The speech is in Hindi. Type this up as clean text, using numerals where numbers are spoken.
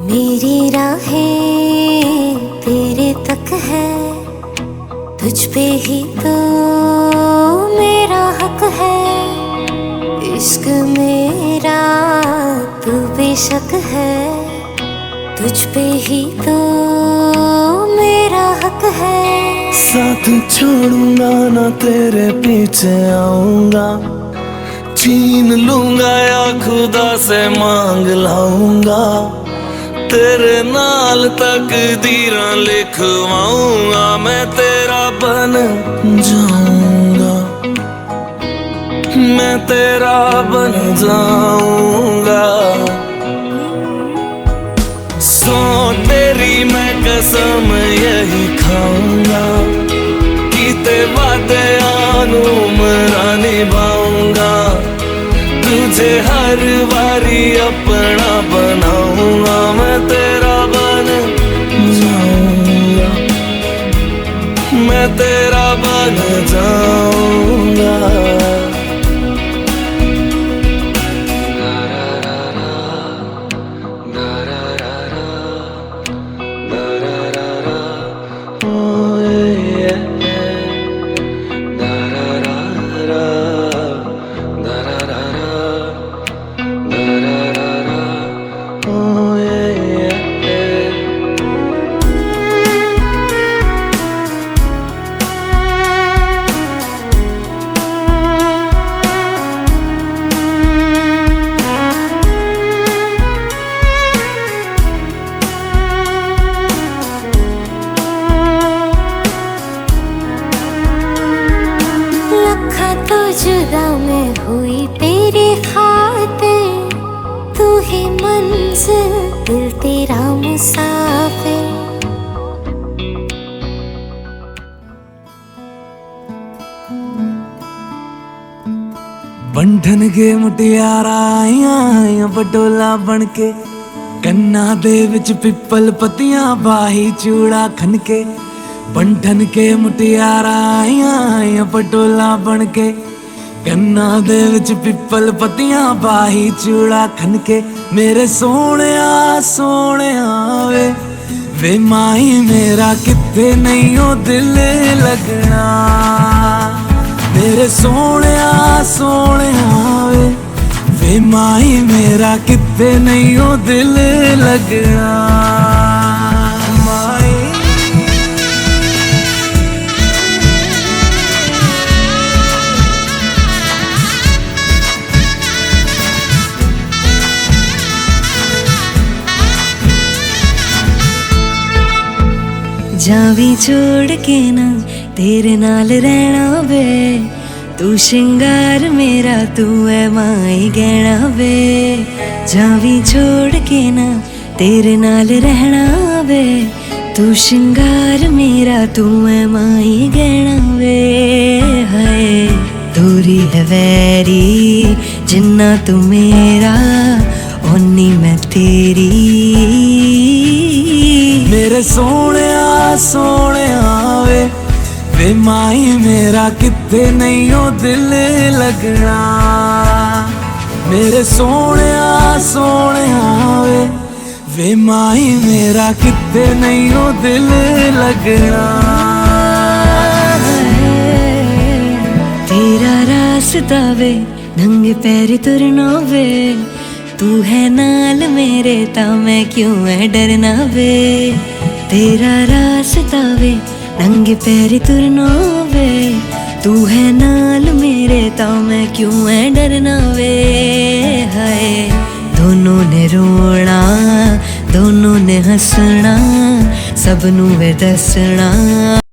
मेरी राहें तेरे तक है, तुझ पे ही तो मेरा हक है। इश्क मेरा तू बेशक है, तुझ पे ही तो मेरा हक है। साथ छोड़ूंगा ना तेरे पीछे आऊंगा, छीन लूंगा या खुदा से मांग लाऊंगा। तेरे नाल तकदीरां लिखवाऊंगा, मैं तेरा बन जाऊंगा, मैं तेरा बन जाऊंगा। सो तेरी मैं कसम यही खाऊंगा, कीते वादे आनू मरा निभाऊंगा। तुझे हर बारी अपना बनाऊंगा, मैं तेरा बन जाऊंगा, मैं तेरा बन जाऊंगा। जुदा मैं हुई तेरी खातिर, तू ही मंजिल दिल तेरा मुसाफिर। बंधन के मुटियारा आइया पटोला बनके, कन्ना दे विच पिपल पतियां बाही चूड़ा खनके। बंधन के मुटियारा आइया पटोला बनके, कन्ना दे विच पिपल पतियां बाही चूड़ा खनके। मेरे सोहणिया सोहणिया वे माही मेरा किथे नहीं ओ दिल लगना। मेरे सोहणिया सोहणिया वे माही मेरा किथे नहीं ओ दिल लगना। जावी छोड़ के ना तेरे नाल रहना वे, तू श्रृंगार मेरा तू है माई गहना वे। जावी छोड़ के ना तेरे नाल रहना वे, तू श्रृंगार मेरा तू है माई गहना वे। हाय दूरी है वैरी जिन्ना तू मेरा, ओनी मैं तेरी। मेरे सोहणिया सोहणिया वे माही मेरा किथे नहीं ओ दिल लगना। मेरे सोहणिया सोहणिया वे माही मेरा किथे नहीं ओ दिल लगना। तेरा रास्ता वे नंगे पैर तुरना वे, तू है नाल मेरे ता मैं क्यों है डरना वे। तेरा रास्ता वे नंगे पैर तुरना वे, तू है नाल मेरे ता मैं क्यों है डरना वे। हाय दोनों ने रोना दोनों ने हंसना, सबनू वे दसना।